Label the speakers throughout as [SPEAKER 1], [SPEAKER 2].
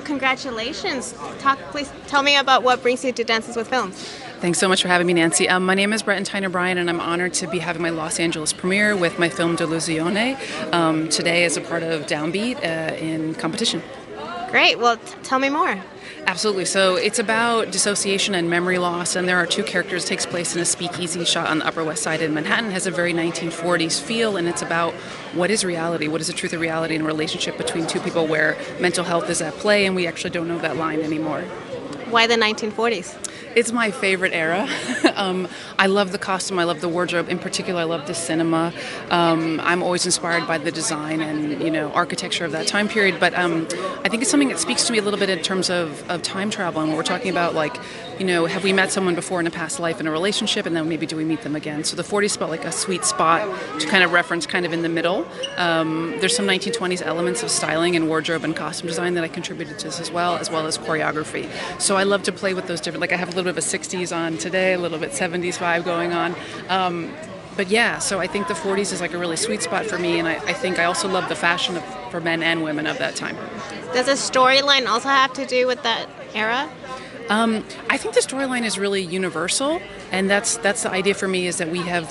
[SPEAKER 1] congratulations. Please tell me about what brings you to Dances with Films.
[SPEAKER 2] Thanks so much for having me, Nancy. My name is Breton Tyner Bryan, and I'm honored to be having my Los Angeles premiere with my film Delusione today as a part of Downbeat in competition.
[SPEAKER 1] Great. Well, tell me more.
[SPEAKER 2] Absolutely. So it's about dissociation and memory loss, and there are two characters. It takes place in a speakeasy shot on the Upper West Side in Manhattan. It has a very 1940s feel, and it's about what is reality, what is the truth of reality in a relationship between two people where mental health is at play, and we actually don't know that line anymore.
[SPEAKER 1] Why the 1940s?
[SPEAKER 2] It's my favorite era. I love the costume. I love the wardrobe. In particular, I love the cinema. I'm always inspired by the design and architecture of that time period. But I think it's something that speaks to me a little bit in terms of time travel. And we're talking about have we met someone before in a past life in a relationship, and then maybe do we meet them again? So the 40s felt like a sweet spot to kind of reference kind of in the middle. There's some 1920s elements of styling and wardrobe and costume design that I contributed to this as well as choreography. So I love to play with those different, I have a little bit of a 60s on today, a little bit 70s vibe going on. But yeah, so I think the 40s is like a really sweet spot for me, and I think I also love the fashion for men and women of that time.
[SPEAKER 1] Does the storyline also have to do with that era?
[SPEAKER 2] I think the storyline is really universal, and that's the idea for me, is that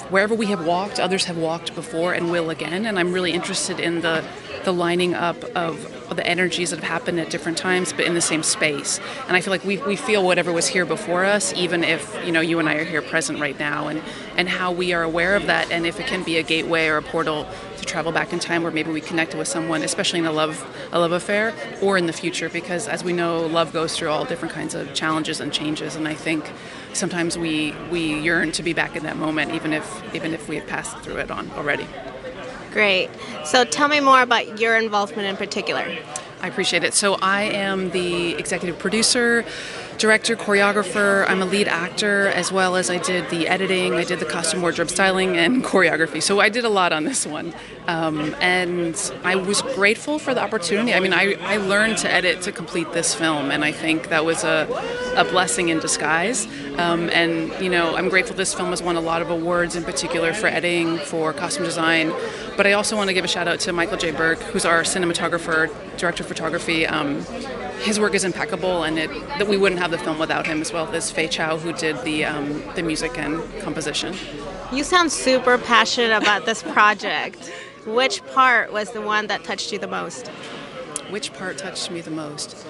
[SPEAKER 2] wherever we have walked, others have walked before and will again, and I'm really interested in the lining up of the energies that have happened at different times, but in the same space. And I feel like we feel whatever was here before us, even if you and I are here present right now, and how we are aware of that, and if it can be a gateway or a portal to travel back in time where maybe we connected with someone, especially in a love affair, or in the future, because as we know, love goes through all different kinds of challenges and changes, and I think sometimes we yearn to be back in that moment, even if we have passed through it already.
[SPEAKER 1] Great. So tell me more about your involvement in particular.
[SPEAKER 2] I appreciate it. So I am the executive producer, director, choreographer. I'm a lead actor, as well as I did the editing, I did the costume, wardrobe, styling, and choreography. So I did a lot on this one. And I was grateful for the opportunity. I mean, I learned to edit to complete this film, and I think that was a blessing in disguise. And I'm grateful this film has won a lot of awards, in particular for editing, for costume design. But I also want to give a shout out to Michael J. Burke, who's our cinematographer, director of photography. His work is impeccable, and that we wouldn't have the film without him, as well as Fei Chow, who did the music and composition.
[SPEAKER 1] You sound super passionate about this project. Which part was the one that touched you the most?
[SPEAKER 2] Which part touched me the most?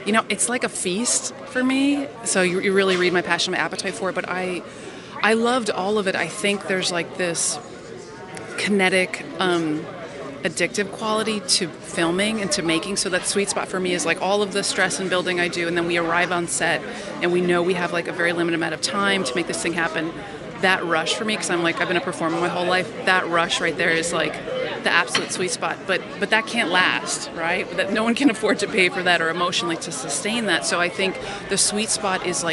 [SPEAKER 2] It's like a feast for me. So you really read my passion, my appetite for it. But I loved all of it. I think there's like this kinetic, addictive quality to filming and to making. So that sweet spot for me is like all of the stress and building I do, and then we arrive on set and we know we have like a very limited amount of time to make this thing happen. That rush for me, because I've been a performer my whole life, that rush right there is like the absolute sweet spot. But that can't last, right? That no one can afford to pay for that or emotionally to sustain that. So I think the sweet spot is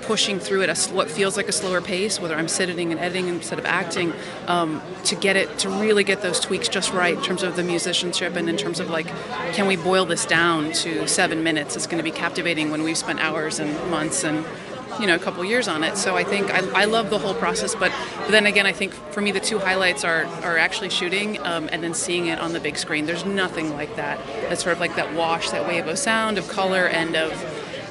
[SPEAKER 2] pushing through at what feels like a slower pace, whether I'm sitting and editing instead of acting, to really get those tweaks just right in terms of the musicianship, and in terms of can we boil this down to 7 minutes? It's going to be captivating when we've spent hours and months and a couple years on it. So I think I love the whole process, but then again, I think for me the two highlights are actually shooting and then seeing it on the big screen. There's nothing like that. That's sort of like that wash, that wave of sound, of color, and of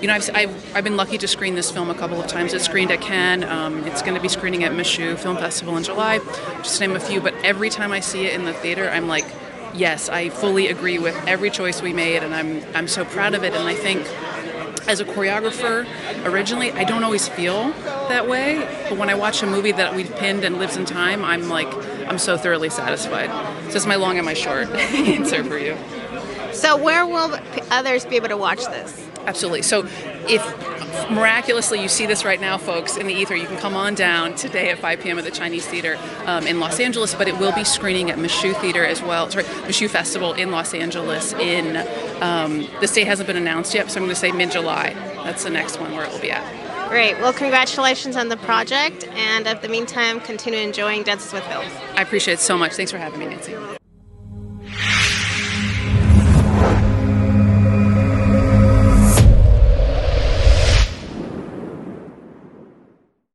[SPEAKER 2] I've been lucky to screen this film a couple of times. It's screened at Cannes. It's going to be screening at Michoud Film Festival in July, just to name a few. But every time I see it in the theater, I'm like, yes, I fully agree with every choice we made, and I'm so proud of it. And I think, as a choreographer, originally, I don't always feel that way, but when I watch a movie that we've pinned and lives in time, I'm so thoroughly satisfied. So that's my long and my short answer for you.
[SPEAKER 1] So where will others be able to watch this?
[SPEAKER 2] Absolutely. So if miraculously you see this right now, folks, in the ether, you can come on down today at 5 p.m. at the Chinese Theater in Los Angeles, but it will be screening at Michoud Theater as well. Sorry, Michoud Festival in Los Angeles in, this date hasn't been announced yet, so I'm going to say mid-July. That's the next one where it will be at.
[SPEAKER 1] Great. Well, congratulations on the project, and in the meantime, continue enjoying Dances with Films.
[SPEAKER 2] I appreciate it so much. Thanks for having me, Nancy.